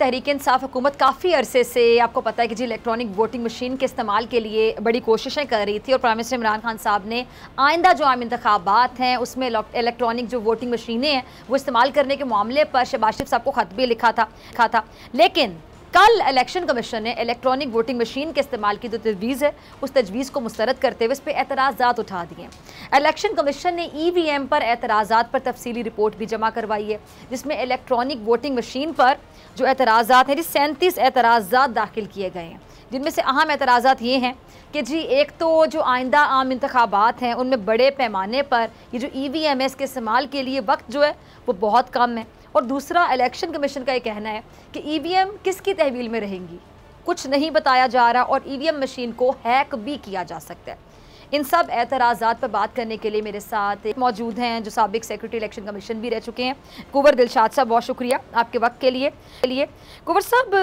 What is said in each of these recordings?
तहरीक इंसाफ हुकूमत काफ़ी अरसे से आपको पता है कि जी इलेक्ट्रॉनिक वोटिंग मशीन के इस्तेमाल के लिए बड़ी कोशिशें कर रही थी और प्राइम मिनिस्टर इमरान खान साहब ने आइंदा जो आम इंतखाबात हैं उसमें इलेक्ट्रॉनिक जो वोटिंग मशीनें हैं वो इस्तेमाल करने के मामले पर शहबाज शरीफ साहब को ख़त भी लिखा था। लेकिन कल इलेक्शन कमीशन ने इलेक्ट्रॉनिक वोटिंग मशीन के इस्तेमाल की जो तजवीज़ है उस तजवीज़ को मुस्तरद करते हुए इस पर एतराज़ात उठा दिए। इलेक्शन कमीशन ने EVM पर एतराज़ात पर तफसीली रिपोर्ट भी जमा करवाई है, जिसमें इलेक्ट्रॉनिक वोटिंग मशीन पर जो एतराज़ात हैं, 37 एतराज़ात दाखिल किए गए हैं, जिनमें से अहम एतराज़ात ये हैं कि जी एक तो जो आइंदा आम इंतखाबात हैं उनमें बड़े पैमाने पर ये जो EVM है इसके इस्तेमाल के लिए वक्त जो है वो बहुत कम है, और दूसरा इलेक्शन कमीशन का ये कहना है कि EVM किसकी तहवील में रहेंगी कुछ नहीं बताया जा रहा और EVM मशीन को हैक भी किया जा सकता है। इन सब एतराज़ात पर बात करने के लिए मेरे साथ मौजूद हैं जो साबिक सेक्रेटरी इलेक्शन कमीशन भी रह चुके हैं, कुंवर दिलशाद साहब। बहुत शुक्रिया आपके वक्त के लिए। कुंवर साहब,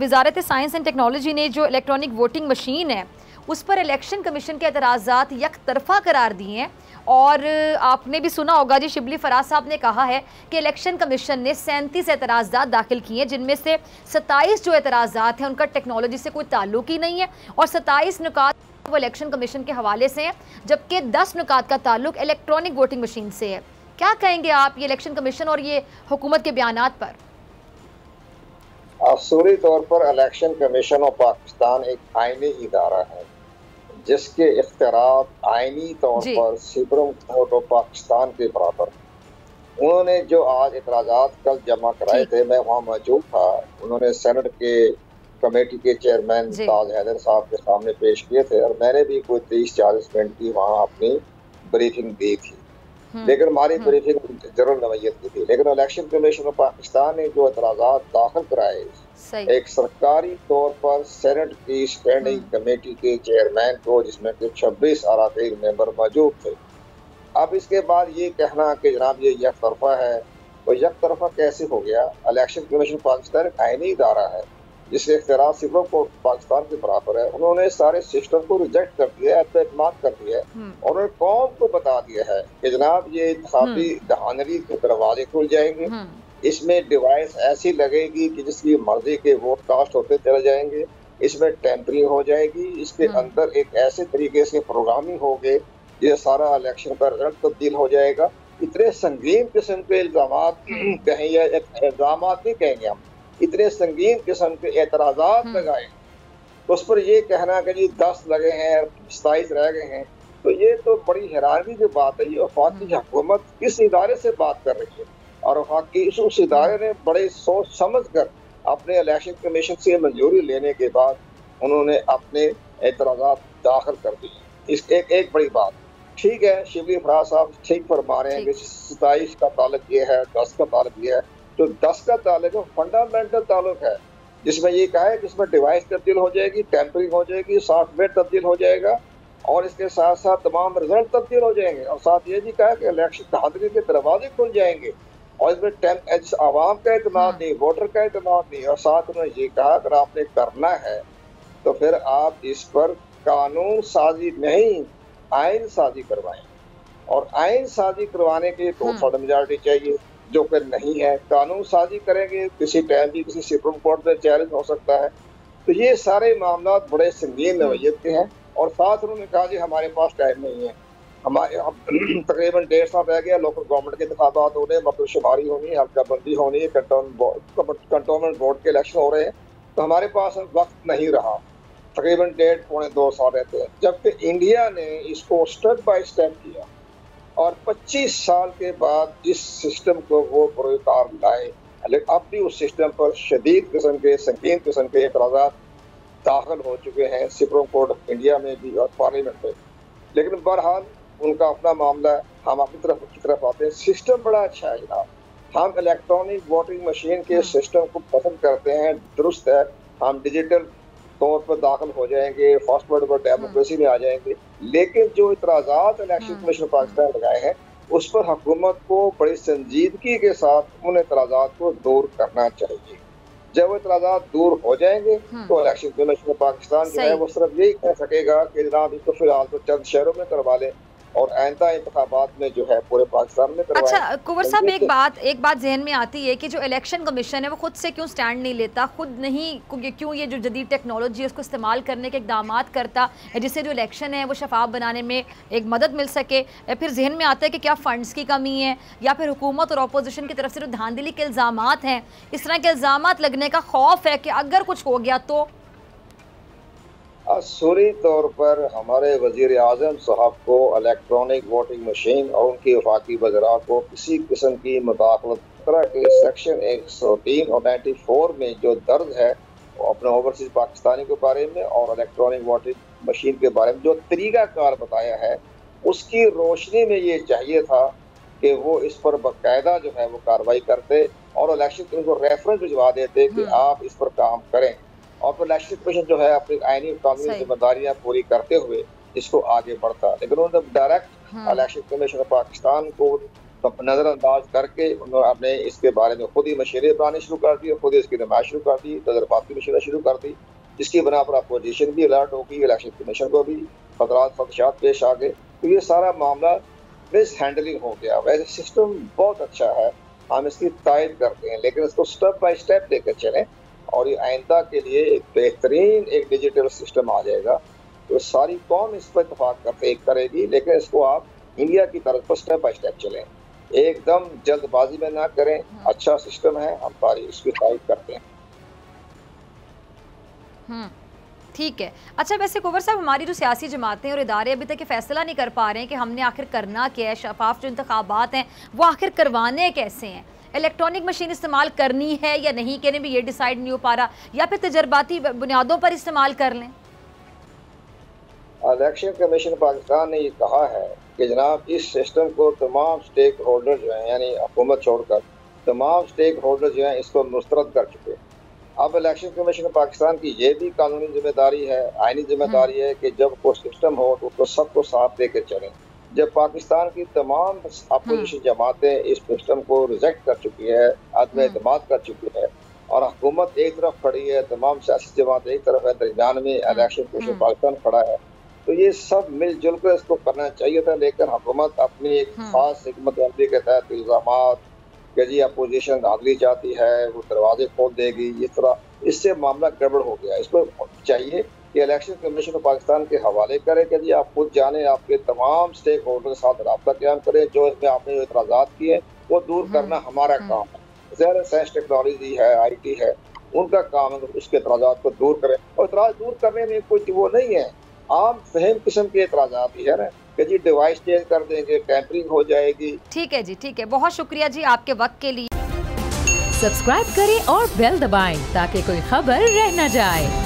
वजारत साइंस एंड टेक्नोलॉजी ने जो इलेक्ट्रॉनिक वोटिंग मशीन है उस पर इलेक्शन कमीशन के एतराज़ात एक तरफ़ा करार दिए हैं, और आपने भी सुना होगा जी शिबली फराज साहब ने कहा है कि इलेक्शन कमीशन ने 37 एतराज़ात दाखिल किए हैं, जिनमें से 27 जो एतराज़ात हैं उनका टेक्नोलॉजी से कोई ताल्लुक ही नहीं है और 27 नुकात वो इलेक्शन कमीशन के हवाले से हैं, जबकि 10 नुकात का ताल्लुक इलेक्ट्रॉनिक वोटिंग मशीन से है। क्या कहेंगे आप ये इलेक्शन कमीशन और ये हुकूमत के बयानात पर? असूली तौर पर इलेक्शन कमीशन ऑफ पाकिस्तान एक आईनी इदारा है जिसके इख्तियारात आईनी तौर पर सुप्रीम कोर्ट ऑफ पाकिस्तान के बराबर। उन्होंने जो आज एतराज़ात कल जमा कराए थे, मैं वहाँ मौजूद था, उन्होंने सेनेट के कमेटी के चेयरमैन ताज हैदर साहब के सामने पेश किए थे और मैंने भी कोई 30-40 मिनट की वहाँ अपनी ब्रीफिंग दी थी, लेकिन हमारी ब्रीफिंग जरूर नवैयत की थी। लेकिन इलेक्शन कमीशन ऑफ पाकिस्तान ने जो एतराज़ात दाखिल कराए एक सरकारी तौर पर सेनेट की स्टैंडिंग कमेटी के चेयरमैन को, जिसमें कि 26 अराकीन मेंबर मौजूद थे। अब इसके बाद ये कहना कि जनाब ये एक तरफा है, तो एक तरफा कैसे हो गया? इलेक्शन कमीशन पाकिस्तान एक आईनी इदारा है जिसके इख्तियार सुप्रीम कोर्ट पाकिस्तान के बराबर है। उन्होंने सारे सिस्टम को रिजेक्ट कर दिया है, एतमाद कर दिया है और उन्होंने कौम को बता दिया है कि जनाब ये इंतखाबी धांधली के दरवाजे खुल जाएंगे, इसमें डिवाइस ऐसी लगेगी कि जिसकी मर्जी के वोट कास्ट होते चले जाएंगे, इसमें टेम्परिंग हो जाएगी, इसके अंदर एक ऐसे तरीके से प्रोग्रामिंग होगी जिससे सारा इलेक्शन का रिजल्ट तब्दील हो जाएगा। इतने संगीन किस्म के इल्जाम कहें या इल्जाम नहीं कहेंगे हम, इतने संगीन किस्म के एतराज़ात लगाए तो उस पर ये कहना कि जी 10 लगे हैं 27 रह गए हैं, तो ये तो बड़ी हैरानी की बात है। ये वफाकी हुकूमत किस इदारे से बात कर रही है और वफाकी उस इदारे ने बड़े सोच समझ कर अपने इलेक्शन कमीशन से मंजूरी लेने के बाद उन्होंने अपने एतराज़ात दाखिल कर दिए। इस एक बड़ी बात ठीक है, शिबली फराज साहब ठीक फरमा रहे हैं कि 27 का ताल्लुक ये है, 10 का ताल्लुक ये है। तो 10 का ताल्लुक फंडामेंटल ताल्लुक है जिसमें ये कहा है कि इसमें डिवाइस तब्दील हो जाएगी, टेम्परिंग हो जाएगी, सॉफ्टवेयर तब्दील हो जाएगा और इसके साथ साथ तमाम रिजल्ट तब्दील हो जाएंगे और साथ ये भी कहा कि इलेक्शन धांधली के दरवाजे खुल जाएंगे और इसमें आवाम का एतमाद नहीं, वोटर का एतमाद नहीं। और साथ उन्होंने ये कहा अगर आपने करना है तो फिर आप इस पर कानून साजी नहीं आइन साजी करवाएं और आइन साजी करवाने के लिए 2/3 मेजॉरिटी चाहिए जो कि नहीं है। कानून साजी करेंगे किसी टाइम भी किसी सुप्रीम कोर्ट में चैलेंज हो सकता है। तो ये सारे मामला बड़े संगीन नवैयत के हैं और साथ उन्होंने कहा जी हमारे पास टाइम नहीं है, हमारे तकरीबन 1.5 साल रह गया, लोकल गवर्नमेंट के इंतखाबात हो रहे हैं, मरदमशुमारी होनी है, हल्का बंदी होनी है, कंटोनमेंट बोर्ड के इलेक्शन हो रहे हैं, तो हमारे पास वक्त नहीं रहा। तकरीबन 1.5-2 साल रहते हैं, जबकि इंडिया ने इसको स्टेप बाय स्टेप किया और 25 साल के बाद इस सिस्टम को वो बरोकार लाए। लेकिन अब भी उस सिस्टम पर शदीद किस्म के संगीन किस्म के एतराज़ात दाखिल हो चुके हैं सुप्रीम कोर्ट ऑफ इंडिया में भी और पार्लियामेंट में। लेकिन बहरहाल उनका अपना मामला, हम अपनी तरफ आते हैं। सिस्टम बड़ा अच्छा है जनाब, हम इलेक्ट्रॉनिक वोटिंग मशीन के सिस्टम को पसंद करते हैं, दुरुस्त है, हम डिजिटल तौर पर दाखिल हो जाएंगे, फास्ट वर्ड पर डेमोक्रेसी में आ जाएंगे। लेकिन जो इतराज़ात इलेक्शन कमीशन पाकिस्तान लगाए हैं उस पर हुकूमत को बड़ी संजीदगी के साथ उन इतराज़ात को दूर करना चाहिए। जब वो इतराज़ात दूर हो जाएंगे तो इलेक्शन कमीशन पाकिस्तान जो है वो सिर्फ यही कह सकेगा कि जनाब इसको फिलहाल तो चंद शहरों में करवा लें, और आइंदा इंतखाबात में जो है पूरे पाकिस्तान में करवाएं। अच्छा कुंवर साहब, एक बात जहन में आती है कि जो इलेक्शन कमीशन है वो खुद से क्यों स्टैंड नहीं लेता, खुद नहीं क्यों ये जो जदीद टेक्नोलॉजी है उसको इस्तेमाल करने के इकदाम करता, जिससे जो इलेक्शन है वो शफाफ बनाने में एक मदद मिल सके। या फिर जहन में आता है कि क्या फ़ंड्स की कमी है, या फिर हुकूमत और अपोजिशन की तरफ से जो धांधली के इल्ज़ामात हैं, इस तरह के इल्ज़ामात लगने का खौफ है कि अगर कुछ हो गया तो? असूली तौर पर हमारे वज़ीर आज़म साहब को इलेक्ट्रॉनिक वोटिंग मशीन और उनकी वफाकी वज़रा को किसी किस्म की मुदाखलत के सेक्शन 103 और 94 में जो दर्ज है वो अपने ओवरसीज पाकिस्तानी के बारे में और इलेक्ट्रॉनिक वोटिंग मशीन के बारे में जो तरीक़ाकार बताया है, उसकी रोशनी में ये चाहिए था कि वो इस पर बाकायदा जो है वो कार्रवाई करते और इलेक्शन कमीशन को रेफरेंस भिजवा देते कि आप इस पर काम करें, और फिर इलेक्शन कमीशन जो है अपनी आईनी कानूनी जिम्मेदारियां पूरी करते हुए इसको आगे बढ़ता। लेकिन उन्होंने डायरेक्ट इलेक्शन कमीशन पाकिस्तान को नजरअंदाज करके उन्होंने इसके बारे में खुद ही मशीरे बनाने शुरू कर दी, खुद ही इसकी नुमाइश शुरू कर दी, तजर्बाती मशीरें शुरू कर दी, जिसकी बना पर अपोजिशन भी अलर्ट होगी, इलेक्शन कमीशन को भी खदशात पेश आ गए। तो ये सारा मामला मिस हैंडलिंग हो गया। वैसे सिस्टम बहुत अच्छा है, हम इसकी तायद करते हैं, लेकिन इसको स्टेप बाय स्टेप लेकर चलें और ये आइंदा के लिए एक बेहतरीन एक डिजिटल सिस्टम आ जाएगा। तो सारी कौम इस पर इत्तेफाक करेगी, लेकिन इसको आप इंडिया की तरफ पर स्टेप बाय स्टेप चलें, एकदम जल्दबाजी में ना करें। अच्छा सिस्टम है, हम सारी इसकी तारीफ करते हैं। ठीक है। अच्छा वैसे कुंवर साहब, हमारी जो सियासी जमातें और इदारे अभी तक ये फैसला नहीं कर पा रहे हैं कि हमने आखिर करना क्या है, शफाफ जो इंतखाबात हैं वो आखिर करवाने कैसे हैं, इलेक्ट्रॉनिक मशीन इस्तेमाल करनी है या नहीं करनी भी ये डिसाइड नहीं हो पा रहा, या फिर तजर्बाती बुनियादों पर इस्तेमाल कर लें? इलेक्शन कमीशन पाकिस्तान ने ये कहा है कि जनाब इस सिस्टम को तमाम स्टेक होल्डर जो हैं, यानी हुकूमत छोड़कर तमाम स्टेक होल्डर जो हैं इसको मुस्तरद कर चुके हैं। अब इलेक्शन कमीशन पाकिस्तान की ये भी कानूनी जिम्मेदारी है, आईनी जिम्मेदारी है कि जब कोई सिस्टम हो तो उसको सबको साथ लेकर चलें। जब पाकिस्तान की तमाम अपोजिशन जमातें इस सिस्टम को रिजेक्ट कर चुकी है, आदम एतमाद कर चुकी है, और हुकूमत एक तरफ खड़ी है, तमाम सियासी जमात एक तरफ है, दरमियान में इलेक्शन कमीशन पाकिस्तान खड़ा है, तो ये सब मिलजुल कर इसको करना चाहिए था। लेकिन हुकूमत अपनी एक खास हिकमत अमली के तहत इल्जामात कि जी अपोजिशन धांधली चाहती है, वो दरवाजे खोल देगी, इस तरह इससे मामला गड़बड़ हो गया। इसको चाहिए कि इलेक्शन कमीशन पाकिस्तान के हवाले करे कि जी आप खुद जाने, आपके तमाम स्टेक होल्डर के साथ रब्ता कायम करें, जो इसमें आपने जो इतराज़ात किए वो दूर करना हमारा काम है। ज़ाहिर साइंस टेक्नोलॉजी है, IT है, उनका काम है उसके इतराज़ात को दूर करें, और इतराज़ दूर करने में कोई वो नहीं है, आम फहम किस्म के इतराज़ात ही है ना कि जी डिवाइस चेंज कर देंगे, टैंपरिंग हो जाएगी। ठीक है जी, ठीक है, बहुत शुक्रिया जी आपके वक्त के लिए। सब्सक्राइब करें और बेल दबाएं ताकि कोई खबर रह न जाए।